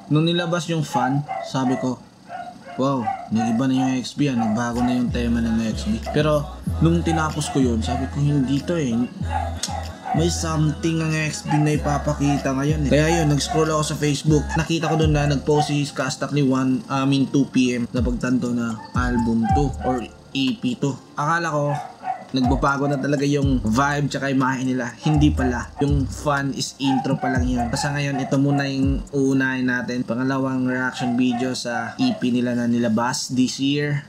Nung nilabas yung fan, sabi ko, wow, nag-iba na yung XB, nagbago na yung tema ng XB. Pero nung tinapos ko yun, sabi ko hindi to eh. May something ang XB na ipapakita ngayon eh. Kaya yun, nag-scroll ako sa Facebook. Nakita ko doon na nag-post si Kastakli 2pm na pagtanto na album 2 or EP 2. Akala ko, nagbabago na talaga yung vibe tsaka imahe nila. Hindi pala. Yung fun is intro pa lang yun. Kasi ngayon, ito muna yung uunahin natin. Pangalawang reaction video sa EP nila na nilabas this year.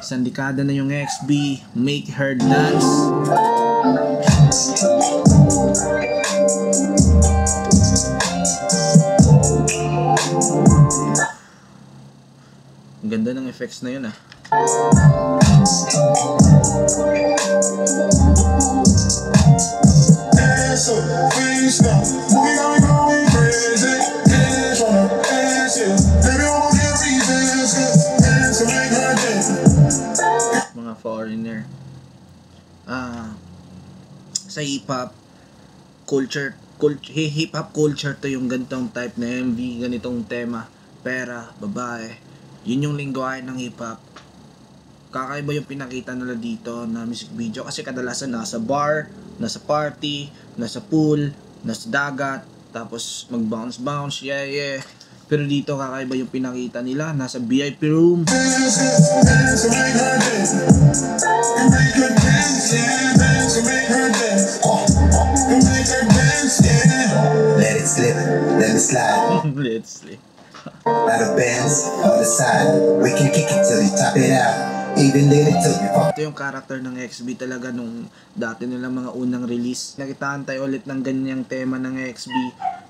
Isang dekada na yung XB. Make Her Dance. Ang ganda ng effects na yun ah. Mga foreigner. Sa hip-hop culture, hip-hop culture to yung ganitong type na MV, ganitong tema, pera, babae. Yun yung lingwahe ng hip-hop. Kakaiba yung pinakita nila dito na music video kasi kadalasan nasa bar, nasa party, nasa pool, nasa dagat, tapos mag-bounce, yeah. Pero dito kakaiba yung pinakita nila, nasa VIP room. Let it slip, let it slide. Let's slip. Out of bands, on the side. We can kick it till you top it out. Even let it till you fall. Ito yung character ng XB talaga nung dati nilang mga unang release. Nakitaan tayo ulit ng ganyang tema ng XB.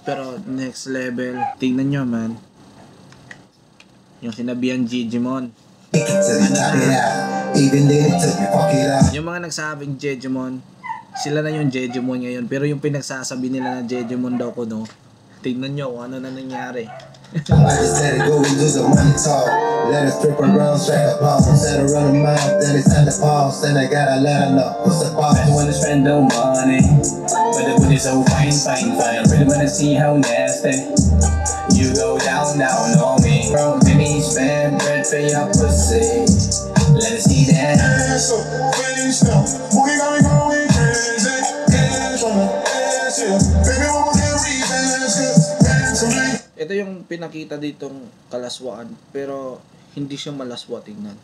Pero next level. Tingnan nyo man. Yung sinabihan Jejemon. Kick it till you top it out. Even let it till you fuck it out. Yung mga nagsabing Jejemon, sila na yung Jejemon ngayon. Pero yung pinagsasabi nila na Jejemon daw ko, no? Tingnan nyo kung ano na nangyari. I just let it go and lose the money talk. Let it strip around, strike a pause. Instead of running mouth, then it's time to pause. Then I gotta let her know what's the pause. I wanna spend no money, but the booty's so fine. Really wanna see how nasty you go down on me. Bro, baby, spend bread for your pussy. Let us see that. Ass up, face down. Boy, got me going crazy. Ass on the ass, yeah. Baby, what was that reason? Dance to me. Ito yung pinakita ditong kalaswaan, pero hindi siya malaswa tingnan.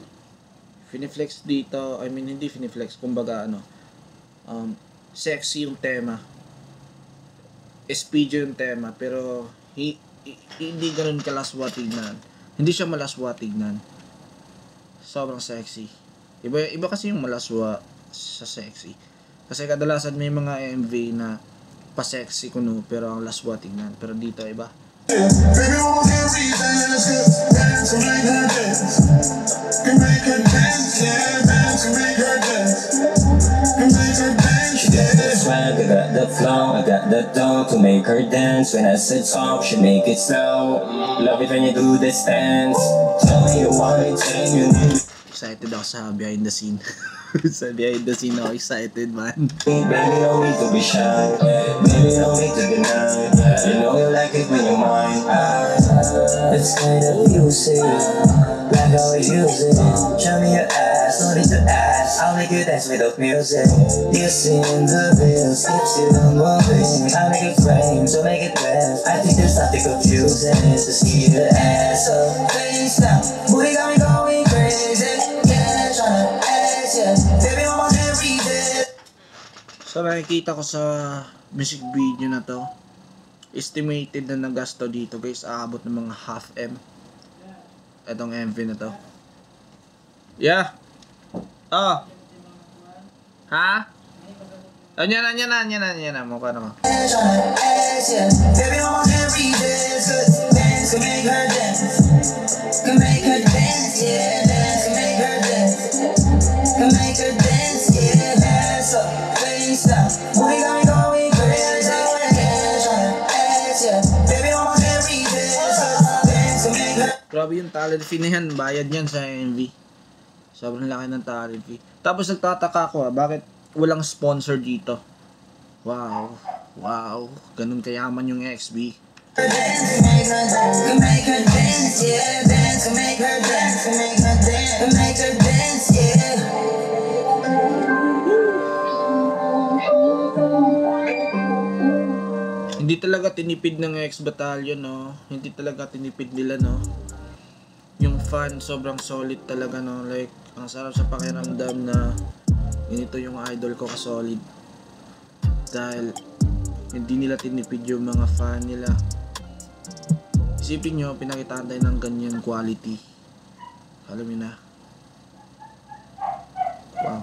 Finiflex dito, I mean hindi finiflex, kumbaga sexy yung tema. SPJ yung tema, pero hindi ganoon kalaswa tingnan. Hindi siya malaswa tingnan. Sobrang sexy. Iba kasi yung malaswa sa sexy. Kasi kadalasan may mga MV na pa-sexy kuno pero ang laswa tingnan. Pero dito iba. Baby, what was that reason? Dance to make her dance. Can make her dance, yeah. Dance to make her dance. Can make her dance, She got the yeah. swag, I got the flow, I got the dough to make her dance. When I said stop, she make it slow. Love it when you do this dance. Tell me you want it, tell you need it. Excited ako sa behind the scene. Sa behind the scene ako excited man. Baby, no need to be shy. Baby, no need to deny. You know you like it when you're mine. It's kind of music, like how we use it. Show me your ass, no need to ask. I'll make you dance without music. You sing the bills, keeps you moving. I'll make it flame, so make it last. I think there's nothing confusing to see your ass up. Face down, booty got me going crazy. Yeah, tryna ask ya. Baby, I'm on every day. So nakikita ko sa music video na to, estimated na nagasto dito guys, aabot ng mga half M. Etong MV na to. Yeah. Oh. Ha? Anya na. Mukha na mo. Baby, I'm on every day. Dance, can make her dance. Can make her dance, yeah. Dance, can make her dance. Can make her dance, yeah. Dance up, face down. Boy, got me going crazy. Dance on her ass, yeah. Baby, I'm on every day. Dance, can make her. Grabe yung talent fee na yan, bayad yan sa MV. Sobrang laki ng talent fee. Tapos nagtataka ako bakit walang sponsor dito? Wow, ganun kayaman yung XB. Dance, make her dance. dance, yeah. Dance to make her dance, to make her dance, to make her dance, yeah. Hindi talaga tinipid ng X-Battalion, no? Hindi talaga tinipid nila, no? Yung fan, sobrang solid talaga, no? Like, ang sarap sa pakiramdam na ganito yung idol ko ka-solid. Dahil, hindi nila tinipid yung mga fan nila. Isipin nyo, pinakitaan tayo ng ganyan quality. Alam niyo na. Wow.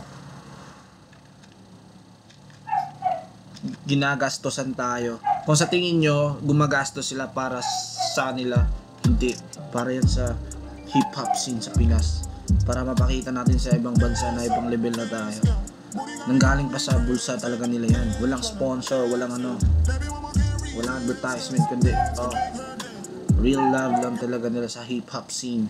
Ginagastosan tayo. Kung sa tingin nyo, gumagastos sila para sa nila, hindi. Para yan sa hip-hop scene sa Pinas. Para mapakita natin sa ibang bansa na ibang level na tayo. Nanggaling pa sa bulsa talaga nila yan. Walang sponsor, walang ano. Walang advertisement, kundi real love lang talaga nila sa hip-hop scene.